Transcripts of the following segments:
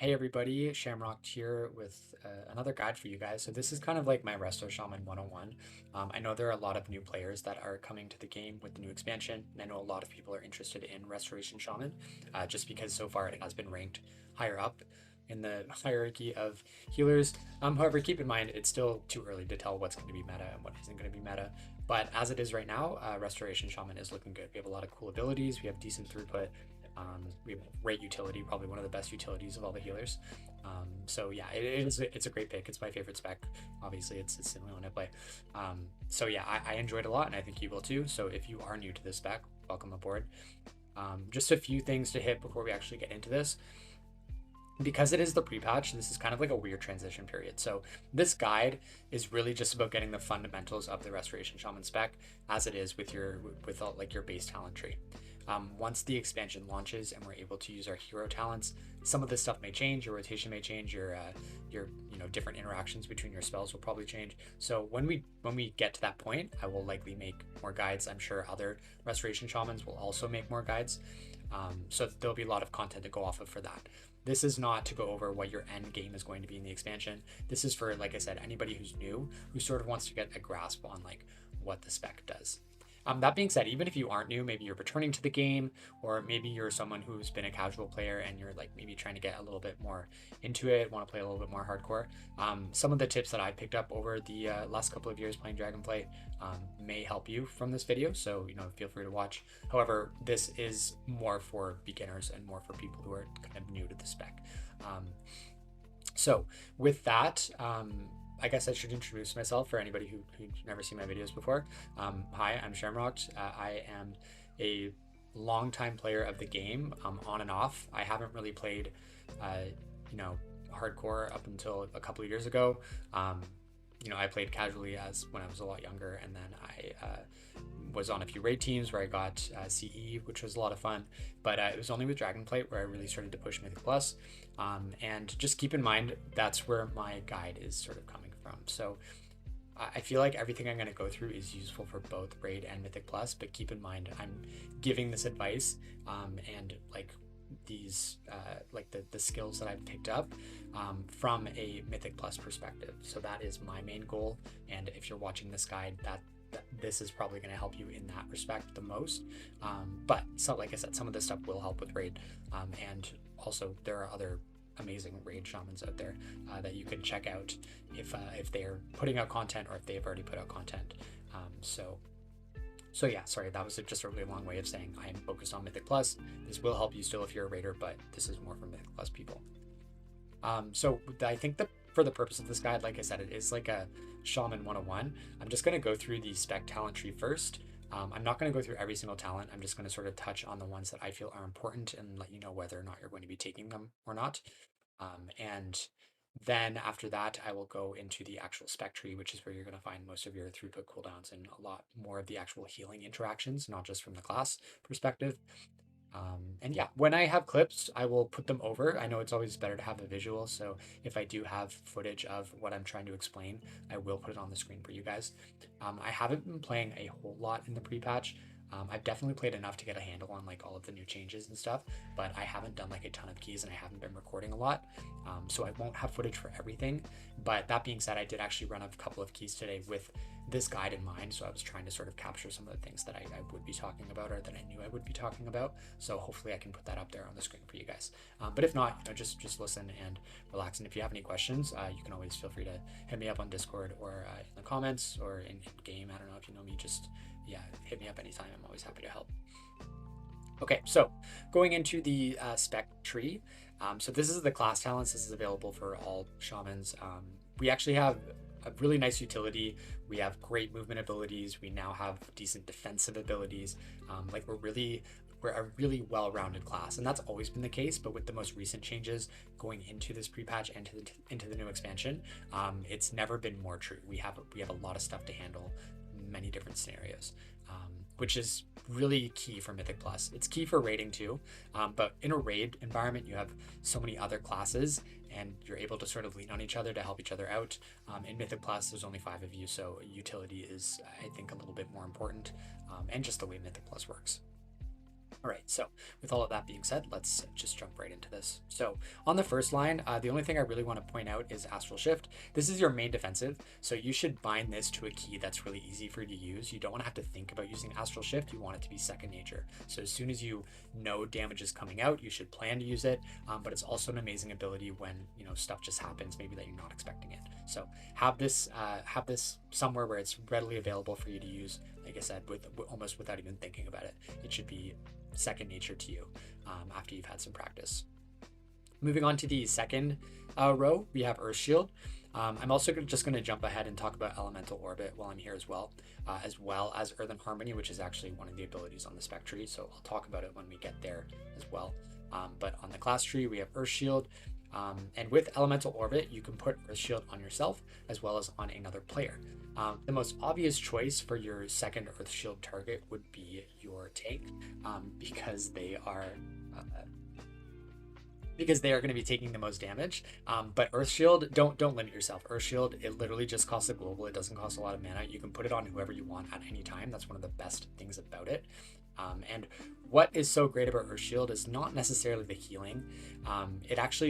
Hey everybody, Shamrocked here with another guide for you guys. So this is kind of like my Resto Shaman 101. I know there are a lot of new players that are coming to the game with the new expansion, and I know a lot of people are interested in Restoration Shaman, just because so far it has been ranked higher up in the hierarchy of healers. However, keep in mind it's still too early to tell what's going to be meta and what isn't going to be meta. But as it is right now, Restoration Shaman is looking good. We have a lot of cool abilities. We have decent throughput. We have great utility, probably one of the best utilities of all the healers. So yeah, it's a great pick. It's my favorite spec. Obviously, it's the only one I play. So yeah, I enjoyed it a lot, and I think you will too. So if you are new to this spec, welcome aboard. Just a few things to hit before we actually get into this. Because it is the pre-patch, this is kind of like a weird transition period. So this guide is really just about getting the fundamentals of the Restoration Shaman spec as it is with all, like your base talent tree. Once the expansion launches and we're able to use our hero talents, some of this stuff may change. Your rotation may change. Your different interactions between your spells will probably change. So when we get to that point, I will likely make more guides. I'm sure other Restoration Shamans will also make more guides. So there'll be a lot of content to go off of for that. This is not to go over what your end game is going to be in the expansion. This is for, like I said, anybody who's new, who sort of wants to get a grasp on like what the spec does. That being said, even if you aren't new, maybe you're returning to the game, or maybe you're someone who's been a casual player and you're like maybe trying to get a little bit more into it, want to play a little bit more hardcore. Some of the tips that I picked up over the last couple of years playing Dragonflight may help you from this video, so feel free to watch. However, this is more for beginners and more for people who are kind of new to the spec. So with that, I guess I should introduce myself for anybody who's never seen my videos before. Hi, I'm Shamrocked. I am a longtime player of the game, on and off. I haven't really played, hardcore up until a couple of years ago. I played casually as when I was a lot younger, and then I was on a few raid teams where I got CE, which was a lot of fun. But it was only with Dragonflight where I really started to push Mythic Plus. And just keep in mind that's where my guide is sort of coming from. So I feel like everything I'm going to go through is useful for both raid and Mythic Plus, but keep in mind I'm giving this advice and like these like the skills that I've picked up from a Mythic Plus perspective. So that is my main goal, and if you're watching this guide, that this is probably going to help you in that respect the most. But so like I said, some of this stuff will help with raid, and also there are other amazing raid shamans out there that you can check out if they're putting out content or if they've already put out content. So yeah, sorry, that was just a really long way of saying I am focused on Mythic Plus. This will help you still if you're a raider, but this is more for Mythic Plus people. So I think that for the purpose of this guide, like I said, it is like a Shaman 101. I'm just going to go through the spec talent tree first. I'm not going to go through every single talent. I'm just going to sort of touch on the ones that I feel are important and let you know whether or not you're going to be taking them or not. And then after that, I will go into the actual spec tree, which is where you're going to find most of your throughput cooldowns and a lot more of the actual healing interactions, not just from the class perspective. And yeah, when I have clips, I will put them over. I know it's always better to have a visual, so if I do have footage of what I'm trying to explain, I will put it on the screen for you guys. I haven't been playing a whole lot in the pre-patch. I've definitely played enough to get a handle on like all of the new changes and stuff, but I haven't done like a ton of keys and I haven't been recording a lot, so I won't have footage for everything. But that being said, I did actually run a couple of keys today with this guide in mind, so I was trying to sort of capture some of the things that I would be talking about or that I knew I would be talking about. So hopefully I can put that up there on the screen for you guys. But if not, just listen and relax. And if you have any questions, you can always feel free to hit me up on Discord or in the comments or in game. I don't know if you know me, just yeah, hit me up anytime. I'm always happy to help. Okay, so going into the spec tree. So this is the class talents. This is available for all shamans. We actually have a really nice utility. We have great movement abilities. We now have decent defensive abilities. Like we're a really well-rounded class, and that's always been the case. But with the most recent changes going into this pre-patch and into the new expansion, it's never been more true. We have a lot of stuff to handle, many different scenarios, which is really key for Mythic Plus. It's key for raiding too, but in a raid environment, you have so many other classes, and you're able to sort of lean on each other to help each other out. In Mythic Plus, there's only 5 of you, so utility is, I think, a little bit more important, and just the way Mythic Plus works. All right, so with all of that being said, let's just jump right into this. So on the first line, the only thing I really want to point out is Astral Shift. This is your main defensive, so you should bind this to a key that's really easy for you to use. You don't want to have to think about using Astral Shift. You want it to be second nature. So as soon as you know damage is coming out, you should plan to use it. But it's also an amazing ability when stuff just happens, maybe that you're not expecting it. So have this somewhere where it's readily available for you to use. Like I said, with almost without even thinking about it, it should be second nature to you after you've had some practice. Moving on to the second row, we have Earth Shield. I'm also just going to jump ahead and talk about Elemental Orbit while I'm here as well as Earth and Harmony, which is actually one of the abilities on the spec tree. So I'll talk about it when we get there as well. But on the class tree, we have Earth Shield. And with Elemental Orbit, you can put Earth Shield on yourself as well as on another player. The most obvious choice for your second Earth Shield target would be your tank, because they are going to be taking the most damage. But Earth Shield, don't limit yourself. Earth Shield, it literally just costs a global. It doesn't cost a lot of mana. You can put it on whoever you want at any time. That's one of the best things about it. And what is so great about Earth Shield is not necessarily the healing.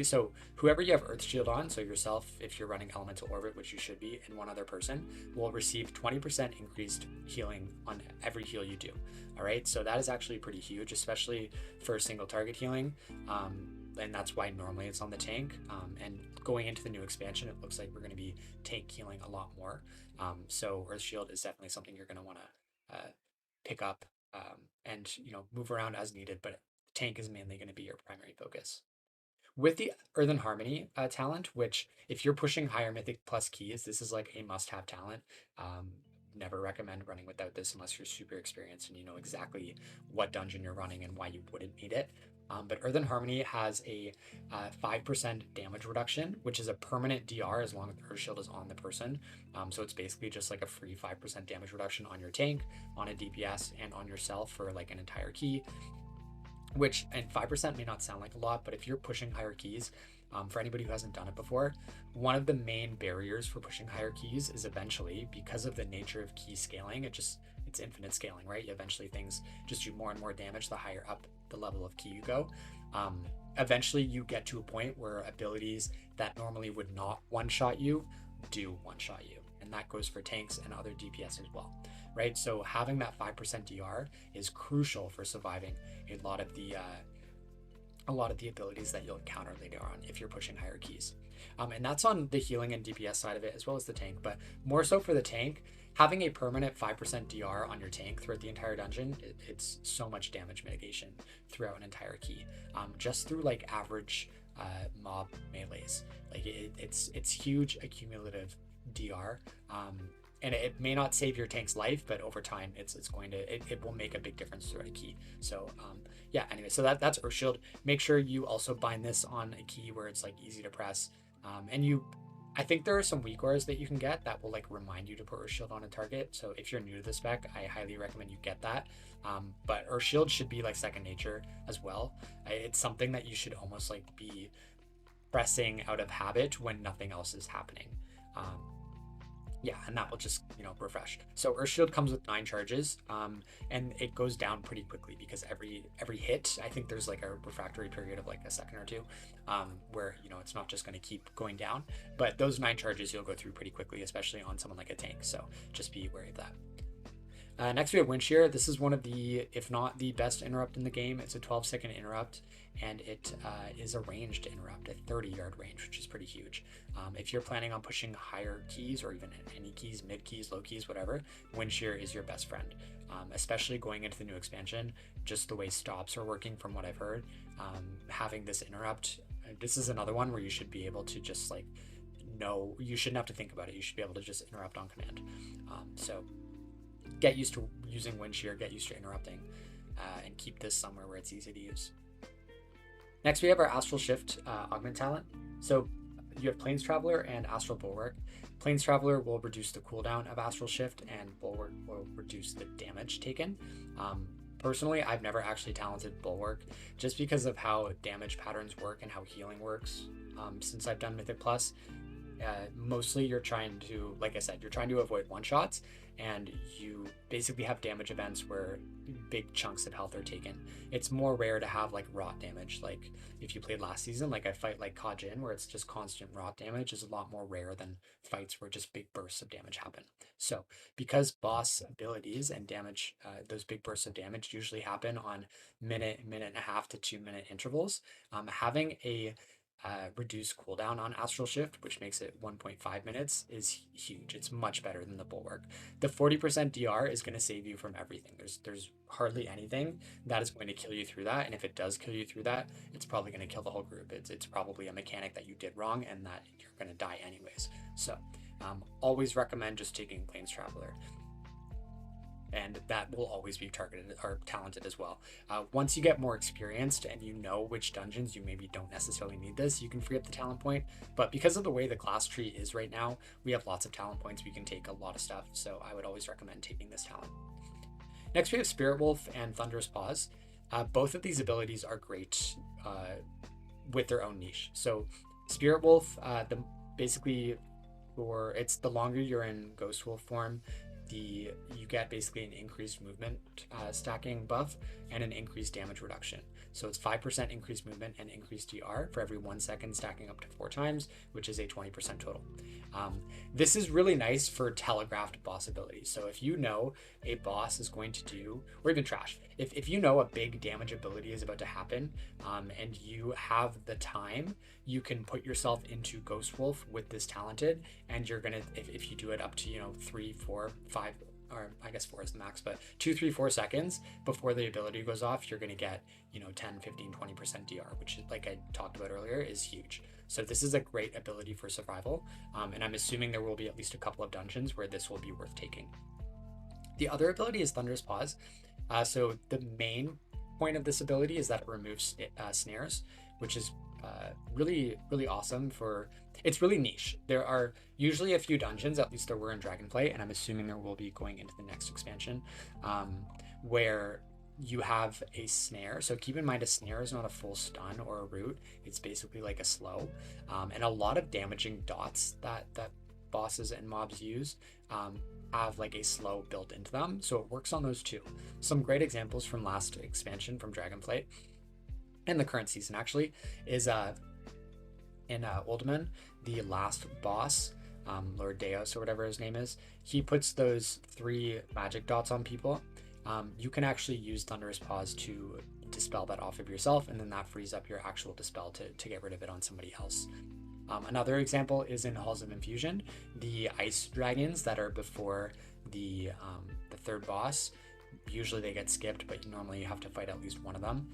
So whoever you have Earth Shield on, so yourself, if you're running Elemental Orbit, which you should be, and one other person, will receive 20% increased healing on every heal you do. All right, so that is actually pretty huge, especially for single target healing. And that's why normally it's on the tank. And going into the new expansion, it looks like we're going to be tank healing a lot more. So Earth Shield is definitely something you're going to want to pick up and move around as needed, but tank is mainly going to be your primary focus. With the Earth and Harmony talent, which if you're pushing higher Mythic plus keys, this is like a must-have talent. Never recommend running without this unless you're super experienced and you know exactly what dungeon you're running and why you wouldn't need it. But Earth and Harmony has a 5% damage reduction, which is a permanent DR as long as Earth Shield is on the person. So it's basically just like a free 5% damage reduction on your tank, on a DPS, and on yourself for like an entire key. And 5% may not sound like a lot, but if you're pushing higher keys, for anybody who hasn't done it before, one of the main barriers for pushing higher keys is eventually, because of the nature of key scaling, it's infinite scaling, right? Eventually things just do more and more damage the higher up the level of key you go. Eventually you get to a point where abilities that normally would not one-shot you do one-shot you. And that goes for tanks and other DPS as well, right? So having that 5% DR is crucial for surviving a lot of the abilities that you'll encounter later on if you're pushing higher keys. And that's on the healing and DPS side of it as well as the tank, but more so for the tank, having a permanent 5% DR on your tank throughout the entire dungeon, it's so much damage mitigation throughout an entire key, just through like average mob melees. Like it's huge accumulative DR, and it may not save your tank's life, but over time it will make a big difference throughout a key. So yeah, anyway, so that's Earth Shield. Make sure you also bind this on a key where it's like easy to press, I think there are some weak auras that you can get that will like remind you to put Earth Shield on a target. So if you're new to the spec, I highly recommend you get that. But Earth Shield should be like second nature as well. It's something that you should almost like be pressing out of habit when nothing else is happening. Yeah, and that will just refresh. So Earth Shield comes with 9 charges, and it goes down pretty quickly because every hit, I think there's like a refractory period of like a second or two, where it's not just going to keep going down. But those 9 charges you'll go through pretty quickly, especially on someone like a tank. So just be wary of that. Next we have Wind Shear. This is one of the, if not the best interrupt in the game. It's a 12-second interrupt, and it is a ranged interrupt, a 30-yard range, which is pretty huge. If you're planning on pushing higher keys or even any keys, mid keys, low keys, whatever, Wind Shear is your best friend, especially going into the new expansion. Just the way stops are working from what I've heard, having this interrupt, this is another one where you should be able to just like you shouldn't have to think about it. You should be able to just interrupt on command. So get used to using Wind Shear, get used to interrupting, and keep this somewhere where it's easy to use. Next, we have our Astral Shift augment talent. So you have Plains Traveler and Astral Bulwark. Plains Traveler will reduce the cooldown of Astral Shift, and Bulwark will reduce the damage taken. Personally, I've never actually talented Bulwark just because of how damage patterns work and how healing works. Since I've done Mythic Plus, mostly you're trying to, like I said, you're trying to avoid one-shots, and you basically have damage events where big chunks of health are taken. It's more rare to have like rot damage. Like if you played last season, like a fight like Kajin, where it's just constant rot damage, is a lot more rare than fights where just big bursts of damage happen. So because boss abilities and damage, those big bursts of damage usually happen on minute, minute and a half to 2 minute intervals, having a reduced cooldown on Astral Shift, which makes it 1.5 minutes, is huge. It's much better than the Bulwark. The 40% DR is going to save you from everything. There's hardly anything that is going to kill you through that, and if it does kill you through that, it's probably going to kill the whole group. It's probably a mechanic that you did wrong and that you're going to die anyways. So always recommend just taking Plains Traveler, and that will always be targeted or talented as well. Once you get more experienced and you know which dungeons you maybe don't necessarily need this, you can free up the talent point. But because of the way the class tree is right now, we have lots of talent points. We can take a lot of stuff. So I would always recommend taking this talent. Next, we have Spirit Wolf and Thunderous Paws. Both of these abilities are great with their own niche. So Spirit Wolf, basically it's the longer you're in Ghost Wolf form, you get basically an increased movement stacking buff and an increased damage reduction. So it's 5% increased movement and increased DR for every 1 second, stacking up to 4 times, which is a 20% total. This is really nice for telegraphed boss abilities. So if you know a boss is going to do, or even trash, if you know a big damage ability is about to happen, and you have the time, you can put yourself into Ghost Wolf with this talented, and you're gonna, if you do it up to 3, 4, 5, or I guess 4 is the max, but 2, 3, 4 seconds before the ability goes off, you're going to get 10, 15, 20% DR, which, like I talked about earlier, is huge. So this is a great ability for survival, and I'm assuming there will be at least a couple of dungeons where this will be worth taking. The other ability is Thunderous Paws. So the main point of this ability is that it removes snares, which is really, really awesome it's really niche. There are usually a few dungeons, at least there were in Dragonflight, and I'm assuming there will be going into the next expansion, where you have a snare. So keep in mind, a snare is not a full stun or a root. It's basically like a slow. And a lot of damaging dots that bosses and mobs use have like a slow built into them. So it works on those too. Some great examples from last expansion from Dragonflight, and the current season actually, is in Uldaman, the last boss, Lord Deos or whatever his name is, he puts those 3 magic dots on people. You can actually use Thunderous Paws to dispel that off of yourself, and then that frees up your actual dispel to get rid of it on somebody else. Another example is in Halls of Infusion, the ice dragons that are before the 3rd boss. Usually they get skipped, but normally you have to fight at least one of them.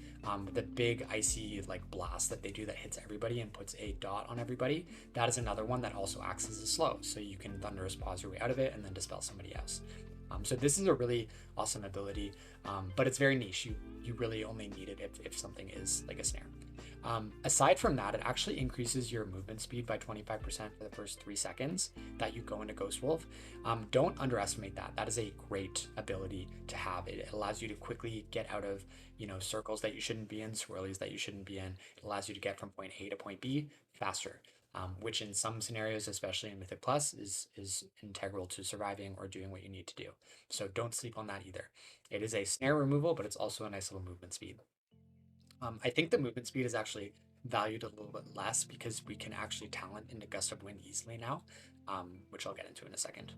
The big icy like blast that they do that hits everybody and puts a dot on everybody, that is another one that also acts as a slow, so you can Thunderous Paws your way out of it and then dispel somebody else. So this is a really awesome ability, but it's very niche. You really only need it if something is like a snare. Aside from that, it actually increases your movement speed by 25% for the first 3 seconds that you go into Ghost Wolf. Don't underestimate that. That is a great ability to have. It allows you to quickly get out of circles that you shouldn't be in, swirlies that you shouldn't be in. It allows you to get from point A to point B faster, which in some scenarios, especially in Mythic Plus, is integral to surviving or doing what you need to do. So don't sleep on that either. It is a snare removal, but it's also a nice little movement speed. I think the movement speed is actually valued a little bit less because we can actually talent into Gust of Wind easily now, which I'll get into in a second.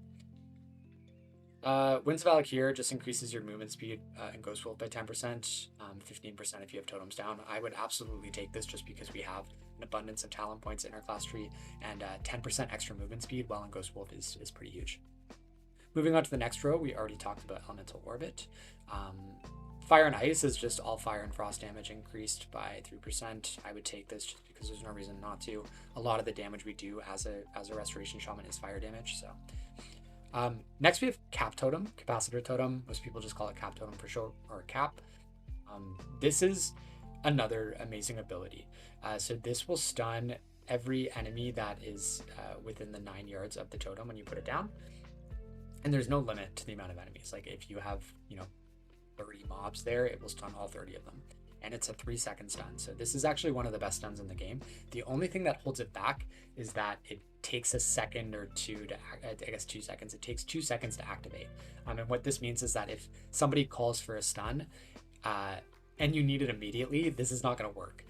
Winds of Valakir just increases your movement speed in Ghost Wolf by 10%, 15% if you have totems down. I would absolutely take this just because we have an abundance of talent points in our class tree, and 10% extra movement speed while in Ghost Wolf is pretty huge. Moving on to the next row, we already talked about Elemental Orbit. Fire and Ice is just all fire and frost damage increased by 3%. I would take this just because there's no reason not to. A lot of the damage we do as a Restoration Shaman is fire damage. So next we have Cap Totem, Capacitor Totem. Most people just call it Cap Totem for short, or Cap. This is another amazing ability. So this will stun every enemy that is within the 9 yards of the totem when you put it down. And there's no limit to the amount of enemies. Like if you have, 30 mobs there, it will stun all 30 of them. and it's a 3-second stun. So this is actually one of the best stuns in the game. The only thing that holds it back is that it takes a second or two to, I guess 2 seconds. It takes 2 seconds to activate. And what this means is that if somebody calls for a stun, uh, and you need it immediately, this is not going to work.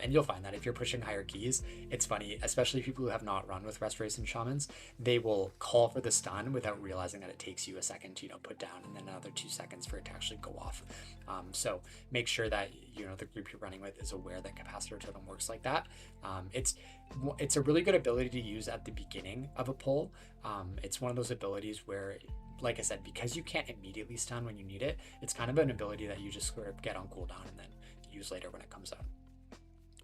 And you'll find that if you're pushing higher keys, it's funny, especially people who have not run with Restoration Shamans, they will call for the stun without realizing that it takes you a second to, put down, and then another 2 seconds for it to actually go off. So make sure that, the group you're running with is aware that Capacitor Totem works like that. It's a really good ability to use at the beginning of a pull. It's one of those abilities where, like I said, because you can't immediately stun when you need it, it's kind of an ability that you just sort of get on cooldown and then use later when it comes out.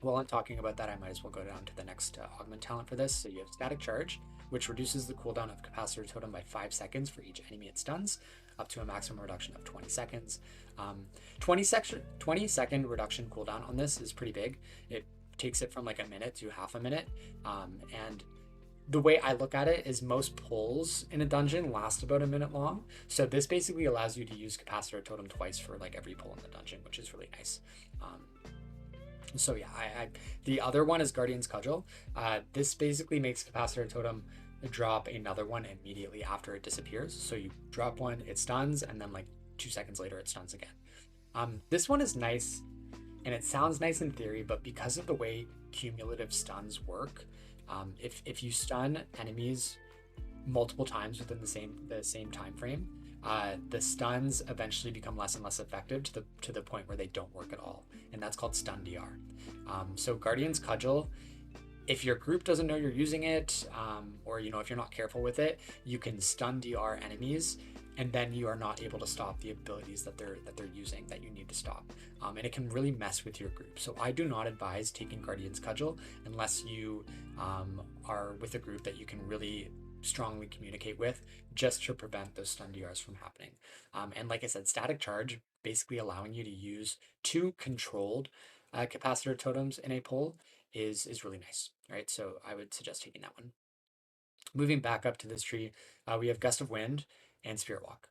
While I'm talking about that, I might as well go down to the next augment talent for this. So you have Static Charge, which reduces the cooldown of Capacitor Totem by 5 seconds for each enemy it stuns, up to a maximum reduction of 20 seconds. 20-second reduction cooldown on this is pretty big. It takes it from like a minute to half a minute. And the way I look at it is most pulls in a dungeon last about a minute long. So this basically allows you to use Capacitor Totem twice for like every pull in the dungeon, which is really nice. So yeah, the other one is Guardian's Cudgel. This basically makes Capacitor Totem drop another one immediately after it disappears. So you drop one, it stuns, and then like 2 seconds later it stuns again. This one is nice, and it sounds nice in theory, but because of the way cumulative stuns work, if you stun enemies multiple times within the same time frame, the stuns eventually become less and less effective to the point where they don't work at all, and that's called stun DR. So Guardian's Cudgel, if your group doesn't know you're using it, or if you're not careful with it, you can stun DR enemies, and then you are not able to stop the abilities that they're using that you need to stop. And it can really mess with your group. So I do not advise taking Guardian's Cudgel unless you are with a group that you can really strongly communicate with, just to prevent those stun DRs from happening. And like I said, Static Charge, basically allowing you to use 2 controlled Capacitor Totems in a pull is really nice. All right, so I would suggest taking that one. Moving back up to this tree, we have Gust of Wind and Spirit Walk.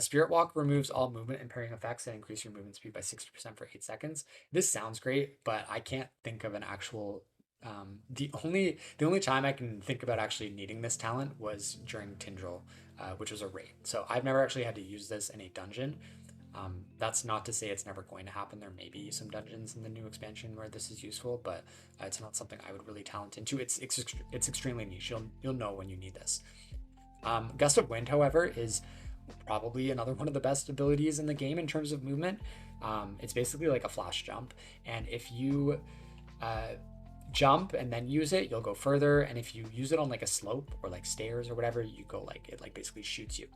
Spirit Walk removes all movement and parrying effects and increase your movement speed by 60% for 8 seconds. This sounds great, but I can't think of an actual... the only time I can think about actually needing this talent was during Tindril, which was a raid. So I've never actually had to use this in a dungeon. That's not to say it's never going to happen. There may be some dungeons in the new expansion where this is useful, but it's not something I would really talent into. It's extremely niche. You'll know when you need this. Gust of Wind, however, is probably another one of the best abilities in the game in terms of movement. It's basically like a flash jump, and if you jump and then use it, you'll go further, and if you use it on like a slope or like stairs or whatever, you go like it like basically shoots you.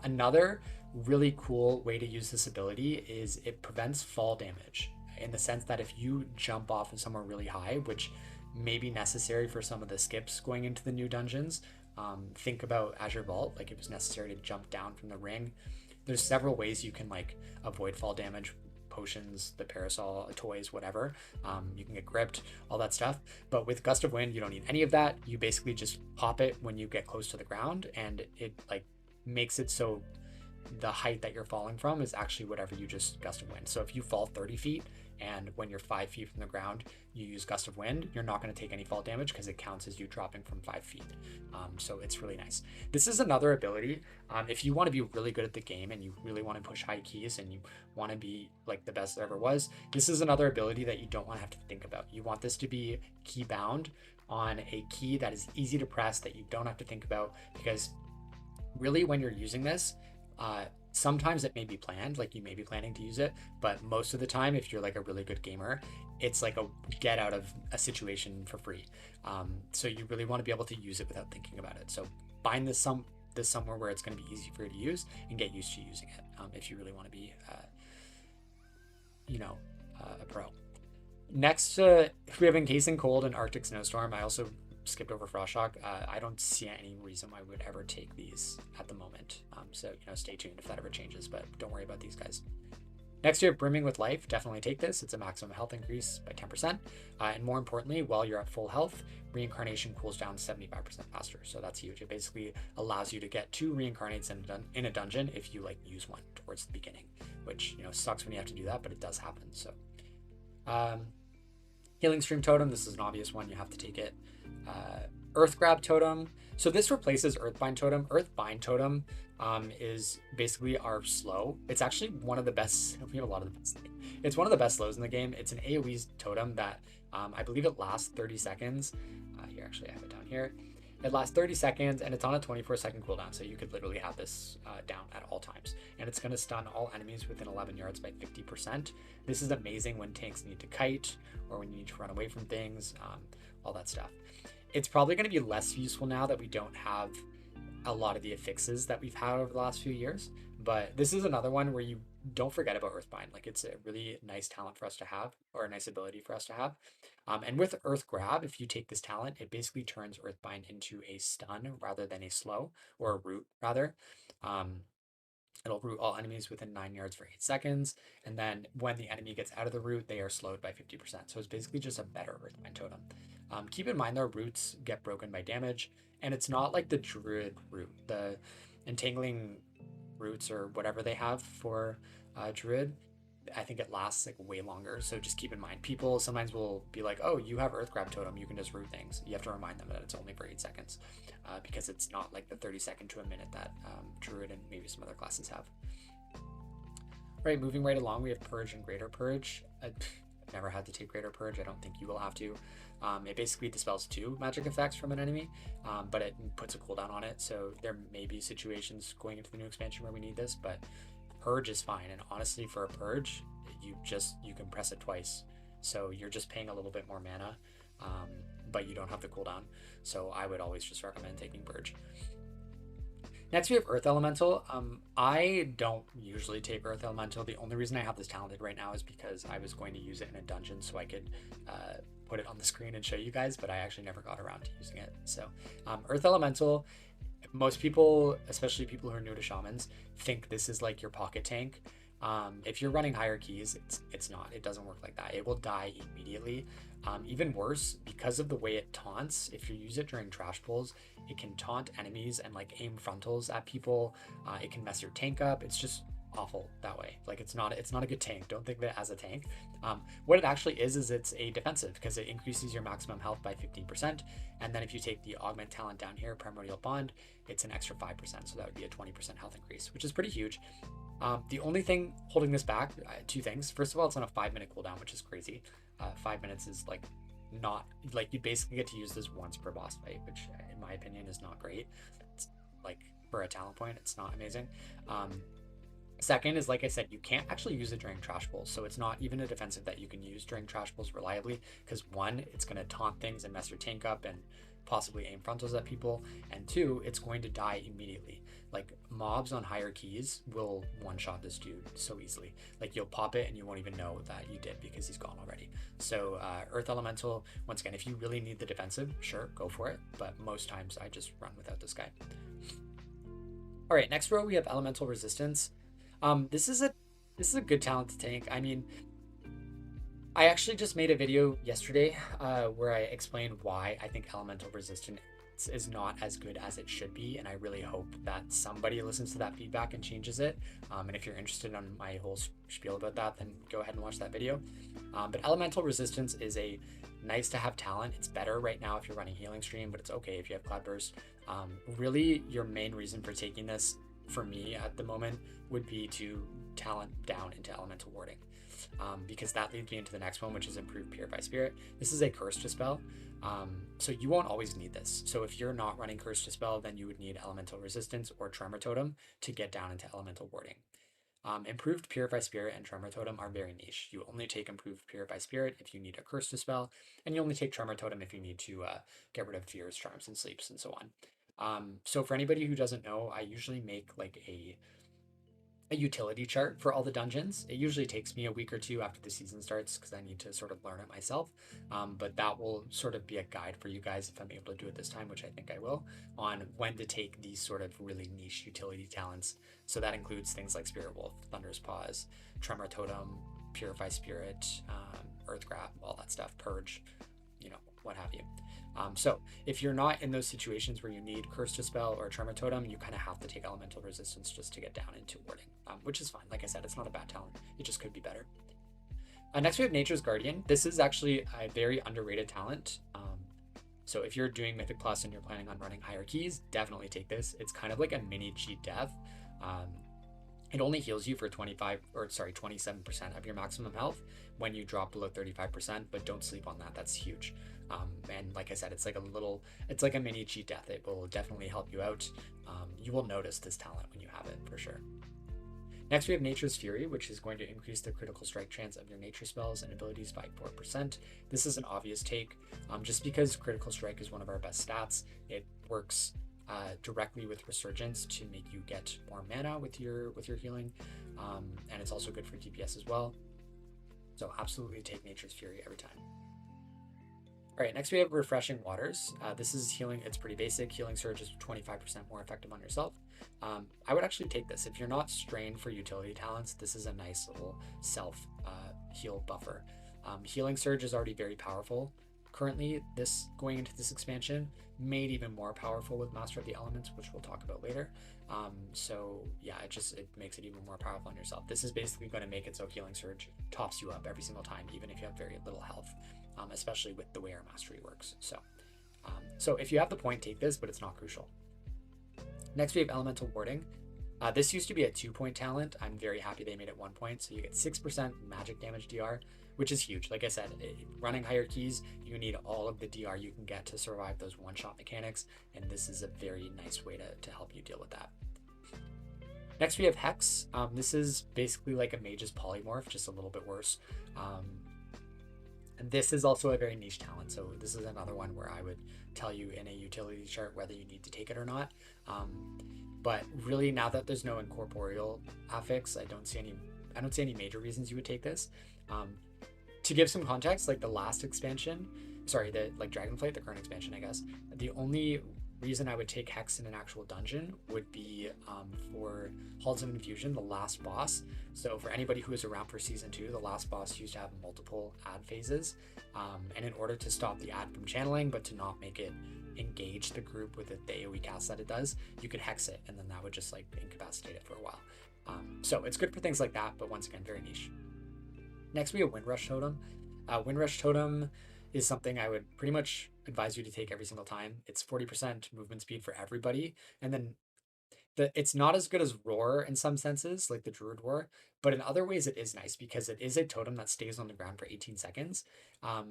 Another really cool way to use this ability is it prevents fall damage, in the sense that if you jump off of somewhere really high, which may be necessary for some of the skips going into the new dungeons, think about Azure Vault, like it was necessary to jump down from the ring. There's several ways you can like avoid fall damage: potions, the parasol, toys, whatever. You can get gripped, all that stuff. But with Gust of Wind, you don't need any of that. You basically just pop it when you get close to the ground, and it like makes it so the height that you're falling from is actually whatever you just Gust of Wind. So if you fall 30 feet and when you're 5 feet from the ground, you use Gust of Wind, you're not going to take any fall damage because it counts as you dropping from 5 feet. So it's really nice. This is another ability. If you want to be really good at the game and you really want to push high keys and you want to be like the best there ever was, this is another ability that you don't want to have to think about. You want this to be key bound on a key that is easy to press, that you don't have to think about, because really when you're using this, sometimes it may be planned, like you may be planning to use it, but most of the time, if you're like a really good gamer, it's like a get out of a situation for free. So you really want to be able to use it without thinking about it. So bind this somewhere where it's going to be easy for you to use, and get used to using it if you really want to be, a pro. Next, we have Encasing Cold and Arctic Snowstorm. I also skipped over Frost Shock. I don't see any reason why we would ever take these at the moment. So stay tuned if that ever changes, but don't worry about these guys. Next, you have Brimming with Life. Definitely take this. It's a maximum health increase by 10%. And more importantly, while you're at full health, reincarnation cools down 75% faster. So that's huge. It basically allows you to get 2 reincarnates in a dungeon if you like use one towards the beginning, which sucks when you have to do that, but it does happen. So Um, Healing Stream Totem, this is an obvious one, you have to take it. Earth Grab Totem. So this replaces Earthbind Totem. Earthbind Totem is basically our slow. It's actually one of the best. We have a lot of the best. It's one of the best slows in the game. It's an AoE totem that I believe it lasts 30 seconds. Here, actually, I have it down here. It lasts 30 seconds and it's on a 24-second cooldown. So you could literally have this down at all times. And it's going to stun all enemies within 11 yards by 50%. This is amazing when tanks need to kite or when you need to run away from things, all that stuff. It's probably going to be less useful now that we don't have a lot of the affixes that we've had over the last few years. But this is another one where you don't forget about Earthbind. Like, it's a really nice talent for us to have, or a nice ability for us to have. And with Earth Grab, if you take this talent, it basically turns Earthbind into a stun rather than a slow, or a root rather. Um, It'll root all enemies within 9 yards for 8 seconds, and then when the enemy gets out of the root, they are slowed by 50%. So it's basically just a better Earthbind Totem. Keep in mind, their roots get broken by damage, and it's not like the Druid root. The Entangling roots or whatever they have for Druid, I think it lasts like way longer. So just keep in mind, people sometimes will be like, oh, you have Earth Grab Totem, you can just root things. You have to remind them that it's only for 8 seconds because it's not like the 30-second to a minute that Druid and maybe some other classes have. Right, moving right along, we have Purge and Greater Purge. I've never had to take Greater Purge. I don't think you will have to. It basically dispels 2 magic effects from an enemy, but it puts a cooldown on it. So there may be situations going into the new expansion where we need this, but Purge is fine. And honestly, for a Purge, you can press it twice. So you're just paying a little bit more mana, but you don't have the cooldown. So I would always just recommend taking Purge. Next, we have Earth Elemental. I don't usually take Earth Elemental. The only reason I have this talented right now is because I was going to use it in a dungeon so I could put it on the screen and show you guys, but I actually never got around to using it. So Earth Elemental, most people, especially people who are new to Shamans, think this is like your pocket tank. If you're running higher keys, it's not. It doesn't work like that. It will die immediately. Even worse, because of the way it taunts, if you use it during trash pulls, it can taunt enemies and like aim frontals at people. It can mess your tank up. It's just awful that way. Like, it's not a good tank. Don't think of it as a tank. What it actually is it's a defensive, because it increases your maximum health by 15%. And then if you take the augment talent down here, Primordial Bond, it's an extra 5%. So that would be a 20% health increase, which is pretty huge. The only thing holding this back, 2 things. First of all, it's on a 5-minute cooldown, which is crazy. 5 minutes is like not, like, you basically get to use this once per boss fight, which in my opinion is not great. It's like, for a talent point, it's not amazing. Second is, like I said, you can't actually use it during trash pulls, so it's not even a defensive that you can use during trash pulls reliably, because 1, it's going to taunt things and mess your tank up and possibly aim frontals at people, and 2, it's going to die immediately. Like, mobs on higher keys will one-shot this dude so easily. Like, you'll pop it and you won't even know that you did because he's gone already. So Earth Elemental, once again, if you really need the defensive, sure, go for it, but most times I just run without this guy. All right, next row we have Elemental Resistance. This is a good talent to tank. I mean, I actually just made a video yesterday where I explained why I think Elemental Resistance is not as good as it should be, and I really hope that somebody listens to that feedback and changes it. And if you're interested in my whole spiel about that, then go ahead and watch that video. But Elemental Resistance is a nice to have talent. It's better right now if you're running Healing Stream, but it's okay if you have Cloud Burst. Really, your main reason for taking this, for me at the moment, would be to talent down into Elemental Warding. Because that leads me into the next one, which is Improved Purify Spirit. This is a Curse Dispel, so you won't always need this. So if you're not running Curse Dispel, then you would need Elemental Resistance or Tremor Totem to get down into Elemental Warding. Improved Purify Spirit and Tremor Totem are very niche. You only take Improved Purify Spirit if you need a Curse Dispel, and you only take Tremor Totem if you need to get rid of fears, charms, and sleeps, and so on. So for anybody who doesn't know, I usually make like a utility chart for all the dungeons. It usually takes me a week or 2 after the season starts because I need to sort of learn it myself. But that will sort of be a guide for you guys if I'm able to do it this time, which I think I will, on when to take these sort of really niche utility talents. So that includes things like Spirit Wolf, Thunder's Paws, Tremor Totem, Purify Spirit, Earth Grab, all that stuff, Purge, what have you. So if you're not in those situations where you need Curse Dispel or Tremor Totem, you kind of have to take Elemental Resistance just to get down into Warding, which is fine. Like I said, it's not a bad talent. It just could be better. Next we have Nature's Guardian. This is actually a very underrated talent. So if you're doing Mythic Plus and you're planning on running higher keys, definitely take this. It's kind of like a mini cheat death. Um, it only heals you for 27% of your maximum health when you drop below 35%, but don't sleep on that. That's huge. And like I said, it's like a mini cheat death. It will definitely help you out. You will notice this talent when you have it for sure. Next, we have Nature's Fury, which is going to increase the critical strike chance of your nature spells and abilities by 4%. This is an obvious take, just because critical strike is one of our best stats. It works directly with Resurgence to make you get more mana with your healing, and it's also good for DPS as well. So absolutely take Nature's Fury every time. All right, next we have Refreshing Waters. This is healing. It's pretty basic. Healing Surge is 25% more effective on yourself. I would actually take this. If you're not strained for utility talents, this is a nice little self heal buffer. Healing Surge is already very powerful. Currently, this going into this expansion made even more powerful with Master of the Elements, which we'll talk about later. So yeah, it makes it even more powerful on yourself. This is basically going to make it so Healing Surge tops you up every single time, even if you have very little health. Especially with the way our mastery works. So if you have the point, take this, but it's not crucial. Next, we have Elemental Warding. This used to be a 2-point talent. I'm very happy they made it 1 point. So you get 6% magic damage DR, which is huge. Like I said, running higher keys, you need all of the DR you can get to survive those one-shot mechanics, and this is a very nice way to help you deal with that. Next, we have Hex. This is basically like a mage's polymorph, just a little bit worse. And this is also a very niche talent, so this is another one where I would tell you in a utility chart whether you need to take it or not. But really, now that there's no incorporeal affix, I don't see any major reasons you would take this. To give some context, like the last expansion, like Dragonflight, the current expansion, I guess, the only reason I would take Hex in an actual dungeon would be for Halls of Infusion, the last boss. So for anybody who is around for Season 2, the last boss used to have multiple ad phases. And in order to stop the ad from channeling, but to not make it engage the group with the AoE cast that it does, you could Hex it, and then that would just like incapacitate it for a while. So it's good for things like that, but once again, very niche. Next, we have Windrush Totem. Windrush Totem is something I would pretty much advise you to take every single time. It's 40% movement speed for everybody. And then it's not as good as Roar in some senses, like the Druid Roar, but in other ways it is nice because it is a totem that stays on the ground for 18 seconds.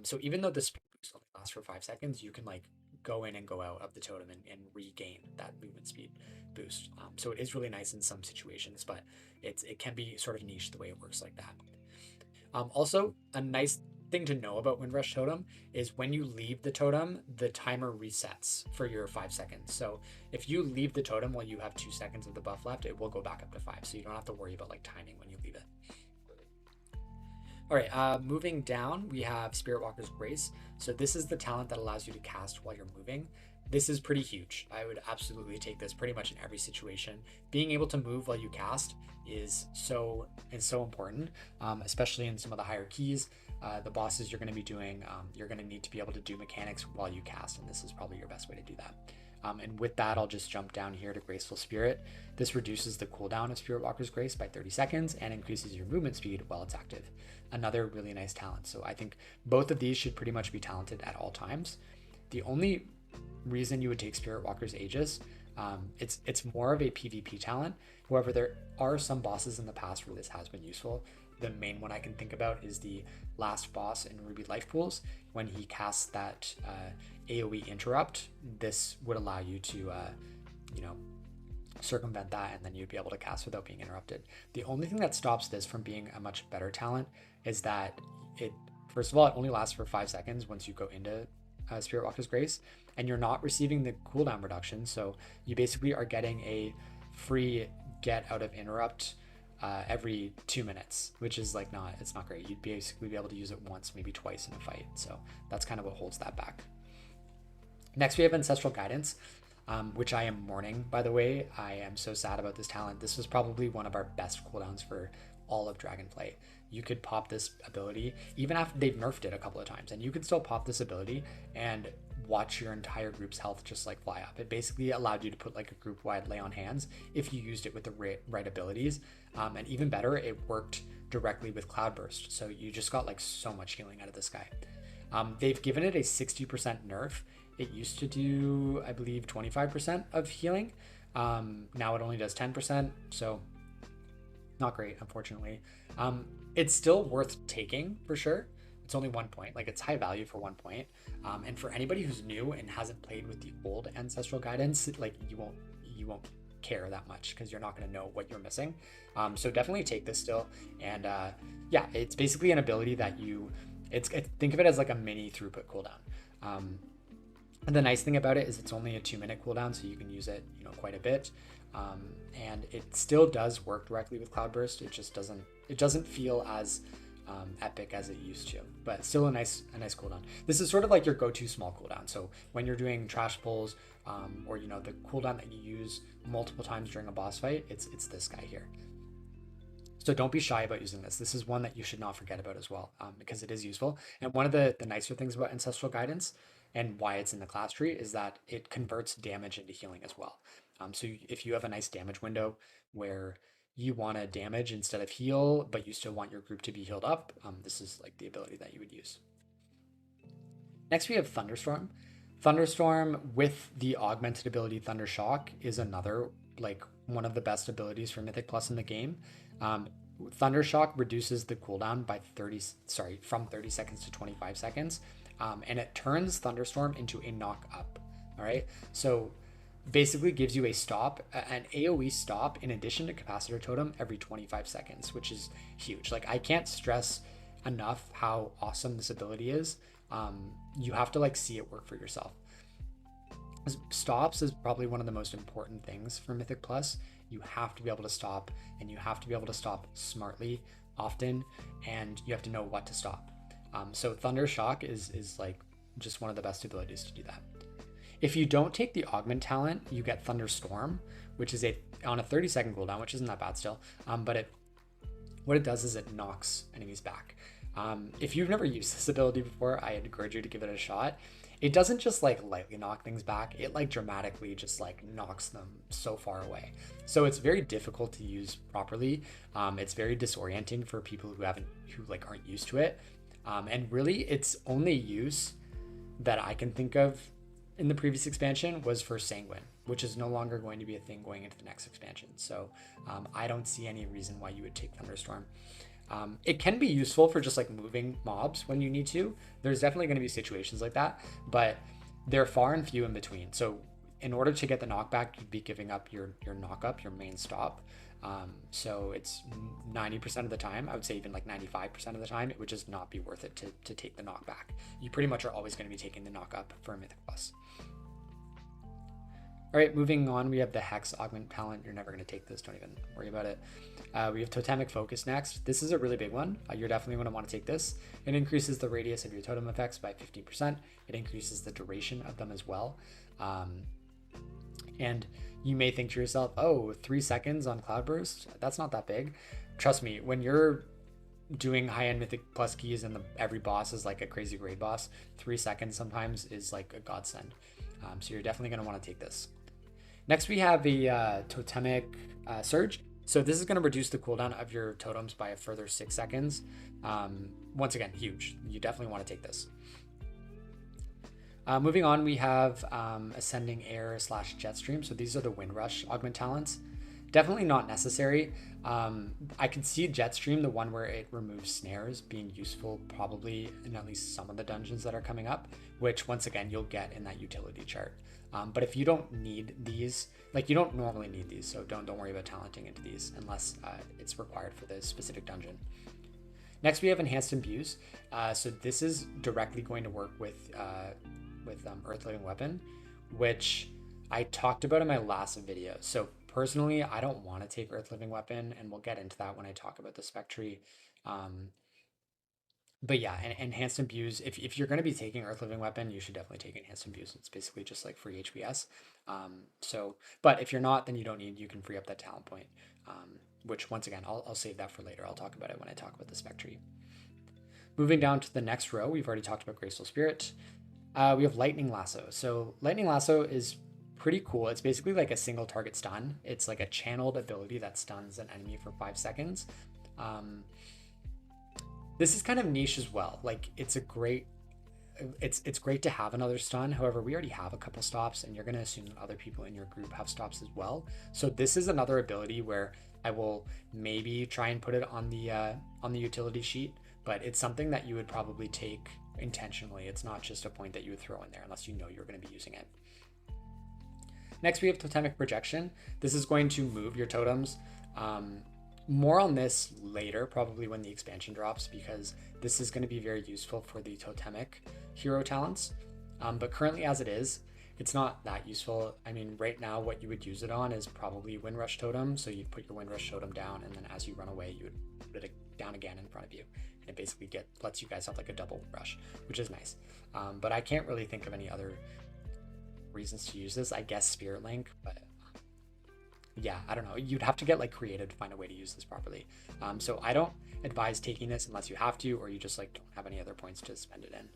So even though this boost only lasts for 5 seconds, you can like go in and go out of the totem and regain that movement speed boost. So it is really nice in some situations, but it can be sort of niche the way it works like that. Also, a nice thing to know about Windrush Totem is when you leave the totem, the timer resets for your 5 seconds. So if you leave the totem while you have 2 seconds of the buff left, it will go back up to 5. So you don't have to worry about like timing when you leave it. All right, moving down, we have Spirit Walker's Grace. So this is the talent that allows you to cast while you're moving. This is pretty huge. I would absolutely take this pretty much in every situation. Being able to move while you cast is so important, especially in some of the higher keys. The bosses you're going to be doing, you're going to need to be able to do mechanics while you cast, and this is probably your best way to do that. And with that, I'll just jump down here to Graceful Spirit. This reduces the cooldown of Spirit Walker's Grace by 30 seconds and increases your movement speed while it's active. Another really nice talent. So I think both of these should pretty much be talented at all times. The only reason you would take Spirit Walker's Aegis, it's more of a PvP talent. However, there are some bosses in the past where this has been useful. The main one I can think about is the last boss in Ruby Life Pools. When he casts that AoE interrupt, this would allow you to, circumvent that, and then you'd be able to cast without being interrupted. The only thing that stops this from being a much better talent is that first of all, it only lasts for 5 seconds once you go into Spirit Walker's Grace, and you're not receiving the cooldown reduction. So you basically are getting a free get out of interrupt every 2 minutes, which is like it's not great. You'd basically be able to use it once, maybe twice in a fight. So that's kind of what holds that back. Next, we have Ancestral Guidance, which I am mourning, by the way. I am so sad about this talent. This was probably one of our best cooldowns for all of Dragonflight. You could pop this ability, even after they've nerfed it a couple of times, and you could still pop this ability, and watch your entire group's health just like fly up. It basically allowed you to put like a group wide lay on hands if you used it with the right abilities. And even better, it worked directly with Cloudburst. So you just got like so much healing out of this guy. They've given it a 60% nerf. It used to do, I believe, 25% of healing. Now it only does 10%. So not great, unfortunately. It's still worth taking for sure. It's only 1 point. Like, it's high value for 1 point. And for anybody who's new and hasn't played with the old ancestral guidance, like you won't care that much because you're not going to know what you're missing. So definitely take this still. And yeah, it's basically an ability that think of it as like a mini throughput cooldown. And the nice thing about it is it's only a 2-minute cooldown, so you can use it, quite a bit. And it still does work directly with Cloudburst. It doesn't feel as epic as it used to, but still a nice cooldown. This is sort of like your go-to small cooldown. So when you're doing trash pulls, or the cooldown that you use multiple times during a boss fight, it's this guy here. So don't be shy about using this. This is one that you should not forget about as well, because it is useful. And one of the nicer things about ancestral guidance and why it's in the class tree is that it converts damage into healing as well. So if you have a nice damage window where you want to damage instead of heal, but you still want your group to be healed up, this is like the ability that you would use. Next, we have Thunderstorm. Thunderstorm with the augmented ability Thunder Shock is another, like, one of the best abilities for Mythic Plus in the game. Thunder Shock reduces the cooldown by from 30 seconds to 25 seconds. And it turns Thunderstorm into a knock up. All right. So basically gives you an AoE stop in addition to Capacitor Totem every 25 seconds, which is huge. Like, I can't stress enough how awesome this ability is. You have to like see it work for yourself. Stops is probably one of the most important things for Mythic Plus. You have to be able to stop, and you have to be able to stop smartly often, and you have to know what to stop. So Thunder Shock is like just one of the best abilities to do that. If you don't take the Augment talent, you get Thunderstorm, which is on a 30-second cooldown, which isn't that bad still. But what it does is it knocks enemies back. If you've never used this ability before, I encourage you to give it a shot. It doesn't just like lightly knock things back, it like dramatically just like knocks them so far away. So it's very difficult to use properly. It's very disorienting for people who aren't used to it. And really its only use that I can think of in the previous expansion was for Sanguine, which is no longer going to be a thing going into the next expansion. So I don't see any reason why you would take Thunderstorm. It can be useful for just like moving mobs when you need to. There's definitely going to be situations like that, but they're far and few in between. So in order to get the knockback, you'd be giving up your knock up, your main stop. So it's 90% of the time, I would say even like 95% of the time, it would just not be worth it to take the knockback. You pretty much are always going to be taking the knock up for a Mythic Plus. All right, moving on, we have the Hex Augment talent. You're never going to take this, don't even worry about it. We have Totemic Focus next. This is a really big one. You're definitely going to want to take this. It increases the radius of your totem effects by 15%. It increases the duration of them as well. And you may think to yourself, oh, 3 seconds on Cloudburst? That's not that big. Trust me, when you're doing high-end Mythic Plus keys and every boss is like a crazy raid boss, 3 seconds sometimes is like a godsend. So you're definitely going to want to take this. Next, we have the Totemic Surge. So this is going to reduce the cooldown of your totems by a further 6 seconds. Once again, huge. You definitely want to take this. Moving on, we have Ascending Air / Jetstream. So these are the Wind Rush augment talents. Definitely not necessary. I can see Jetstream, the one where it removes snares, being useful probably in at least some of the dungeons that are coming up, which once again, you'll get in that utility chart. But if you don't need these, like you don't normally need these, so don't worry about talenting into these unless it's required for the specific dungeon. Next, we have Enhanced Imbues. So this is directly going to work with Earth Living Weapon, which I talked about in my last video. So personally, I don't want to take Earth Living Weapon, and we'll get into that when I talk about the spec tree. But yeah, Enhanced Imbues, if you're going to be taking Earth Living Weapon, you should definitely take Enhanced Imbues. It's basically just like free HPS. But if you're not, then you don't need, you can free up that talent point, which once again, I'll save that for later. I'll talk about it when I talk about the spec tree. Moving down to the next row, we've already talked about Graceful Spirit. We have Lightning Lasso. So Lightning Lasso is pretty cool. It's basically like a single target stun. It's like a channeled ability that stuns an enemy for 5 seconds. Um, this is kind of niche as well. Like it's great to have another stun. However, we already have a couple stops, and you're going to assume that other people in your group have stops as well. So this is another ability where I will maybe try and put it on the utility sheet, but it's something that you would probably take intentionally. It's not just a point that you would throw in there unless you know you're going to be using it. Next, we have Totemic Projection. This is going to move your totems. More on this later, probably when the expansion drops, because this is going to be very useful for the Totemic hero talents. But currently, as it is, it's not that useful. I mean, right now, what you would use it on is probably Windrush Totem. So you'd put your Windrush Totem down, and then as you run away, you would put it down again in front of you. And it basically lets you guys have like a double rush, which is nice. But I can't really think of any other reasons to use this. I guess Spirit Link, but yeah, I don't know. You'd have to get like creative to find a way to use this properly. So I don't advise taking this unless you have to, or you just like don't have any other points to spend it in.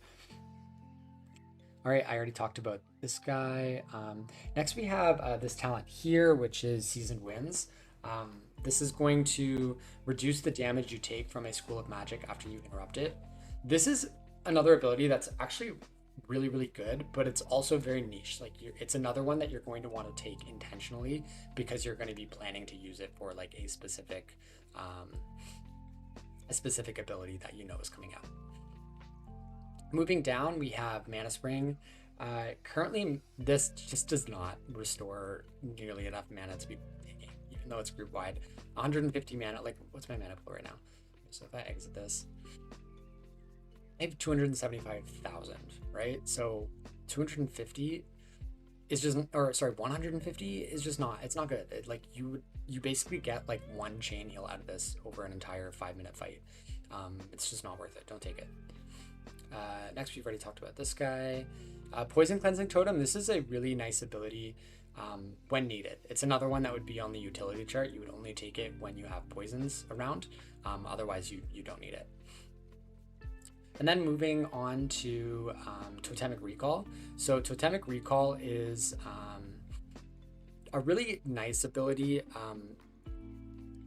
All right, I already talked about this guy. Next we have this talent here, which is Seasoned Winds. This is going to reduce the damage you take from a School of Magic after you interrupt it. This is another ability that's actually really, really good, but it's also very niche. Like it's another one that you're going to want to take intentionally because you're going to be planning to use it for like a specific ability that you know is coming out. Moving down, we have Mana Spring. Currently, this just does not restore nearly enough mana to be taking, even though it's group wide. 150 mana, like what's my mana pool right now? So if I exit this, I have 275,000, right? So 250 is just, or sorry, 150 is just not, it's not good. Like you basically get like one chain heal out of this over an entire 5-minute fight. It's just not worth it. Don't take it. Next, we've already talked about this guy. Poison Cleansing Totem. This is a really nice ability when needed. It's another one that would be on the utility chart. You would only take it when you have poisons around. Otherwise, you don't need it. And then moving on to Totemic Recall. So Totemic Recall is a really nice ability.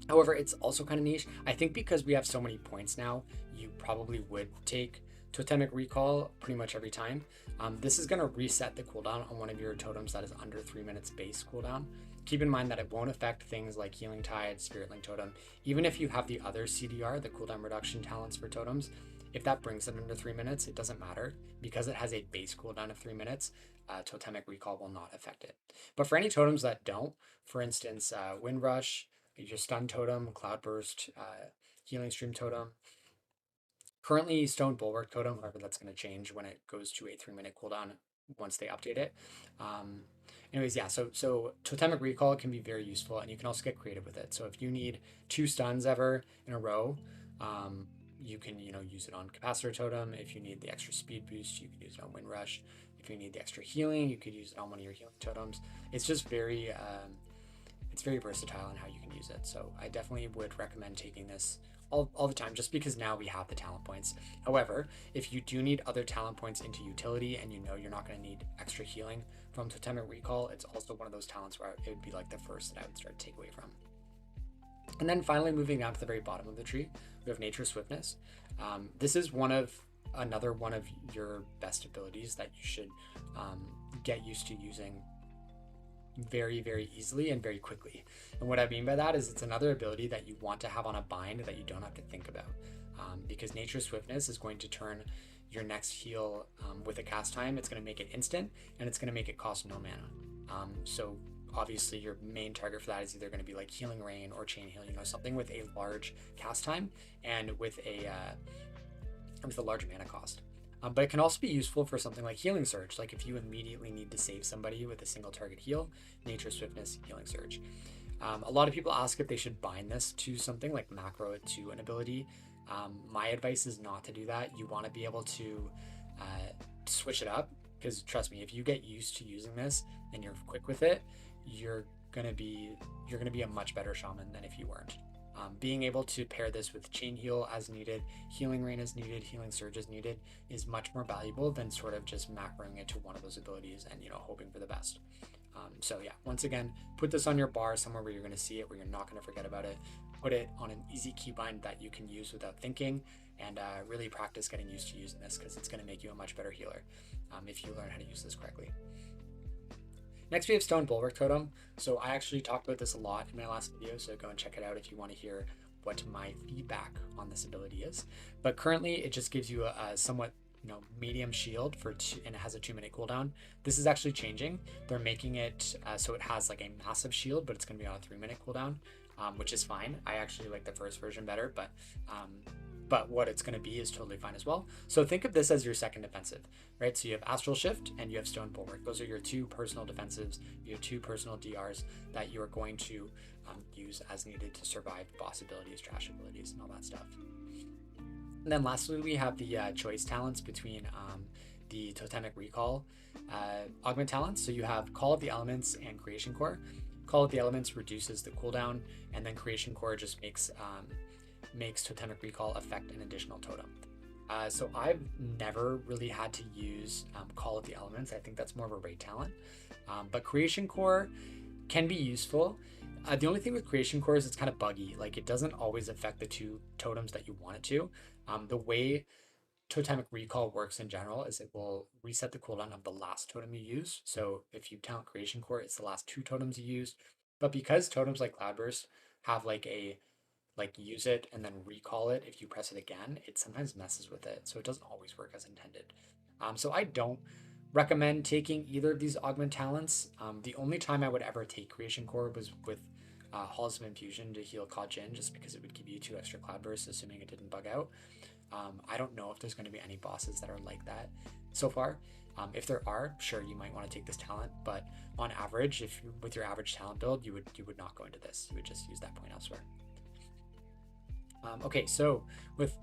However, it's also kind of niche. I think because we have so many points now, you probably would take Totemic Recall pretty much every time. This is going to reset the cooldown on one of your totems that is under 3 minutes base cooldown. Keep in mind that it won't affect things like Healing Tide, Spirit Link Totem. Even if you have the other CDR, the cooldown reduction talents for totems, if that brings it under 3 minutes, it doesn't matter. Because it has a base cooldown of 3 minutes, Totemic Recall will not affect it. But for any totems that don't, for instance, Windrush, your Stun Totem, Cloudburst, Healing Stream Totem, currently Stone Bulwark Totem, however, that's going to change when it goes to a 3-minute cooldown once they update it. Anyways, yeah, so Totemic Recall can be very useful, and you can also get creative with it. So if you need 2 stuns ever in a row, you can use it on Capacitor Totem. If you need the extra speed boost, you can use it on Windrush. If you need the extra healing, you could use it on one of your healing totems. It's just very versatile in how you can use it. So I definitely would recommend taking this all the time, just because now we have the talent points. However, if you do need other talent points into utility and you know you're not going to need extra healing from Totemic Recall, it's also one of those talents where it would be like the first that I would start to take away from. And then finally, moving down to the very bottom of the tree, we have Nature Swiftness. This is another one of your best abilities that you should get used to using very, very easily and very quickly. And what I mean by that is it's another ability that you want to have on a bind that you don't have to think about, because Nature Swiftness is going to turn your next heal with a cast time. It's going to make it instant, and it's going to make it cost no mana. So obviously your main target for that is either going to be like Healing Rain or Chain Heal, something with a large cast time and with a large mana cost. But it can also be useful for something like Healing Surge, like if you immediately need to save somebody with a single target heal, Nature Swiftness, Healing Surge. A lot of people ask if they should bind this to something like macro it to an ability. My advice is not to do that. You want to be able to switch it up, because trust me, if you get used to using this and you're quick with it, you're gonna be a much better shaman than if you weren't. Being able to pair this with chain heal as needed, healing rain as needed, healing surge as needed is much more valuable than sort of just macroing it to one of those abilities and hoping for the best. So yeah, once again, put this on your bar somewhere where you're going to see it, where you're not going to forget about it. Put it on an easy keybind that you can use without thinking, and really practice getting used to using this, because it's going to make you a much better healer if you learn how to use this correctly. Next, we have Stone Bulwark Totem. So I actually talked about this a lot in my last video, so go and check it out if you want to hear what my feedback on this ability is. But currently, it just gives you a somewhat medium shield for and it has a 2-minute cooldown. This is actually changing. They're making it so it has like a massive shield, but it's going to be on a 3-minute cooldown, which is fine. I actually like the first version better, but what it's going to be is totally fine as well. So think of this as your second defensive, right? So you have Astral Shift and you have Stone Bulwark. Those are your 2 personal defensives, your 2 personal DRs that you are going to use as needed to survive boss abilities, trash abilities, and all that stuff. And then lastly, we have the choice talents between the Totemic Recall augment talents. So you have Call of the Elements and Creation Core. Call of the Elements reduces the cooldown, and then Creation Core just makes Totemic Recall affect an additional totem. So I've never really had to use Call of the Elements. I think that's more of a raid talent. But Creation Core can be useful. The only thing with Creation Core is it's kind of buggy. Like, it doesn't always affect the 2 totems that you want it to. The way Totemic Recall works in general is it will reset the cooldown of the last totem you use. So if you talent Creation Core, it's the last 2 totems you used. But because totems like Cloudburst have like a use it and then recall it if you press it again, it sometimes messes with it. So it doesn't always work as intended. So I don't recommend taking either of these augment talents. The only time I would ever take Creation Core was with Halls of Infusion to heal Kajin, just because it would give you 2 extra Cloudbursts, assuming it didn't bug out. I don't know if there's going to be any bosses that are like that so far. If there are, sure, you might want to take this talent, but on average, if with your average talent build, you would not go into this. You would just use that point elsewhere. Okay, so with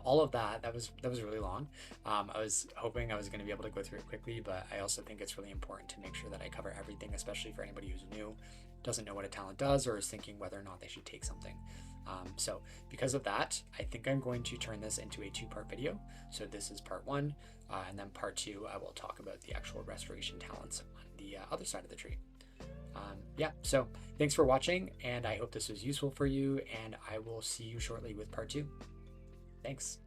all of that was really long. I was hoping I was going to be able to go through it quickly, but I also think it's really important to make sure that I cover everything, especially for anybody who's new, doesn't know what a talent does, or is thinking whether or not they should take something. So because of that, I think I'm going to turn this into a 2-part video. So this is part 1, and then part 2, I will talk about the actual restoration talents on the other side of the tree. Yeah, so thanks for watching, and I hope this was useful for you, and I will see you shortly with part 2. Thanks.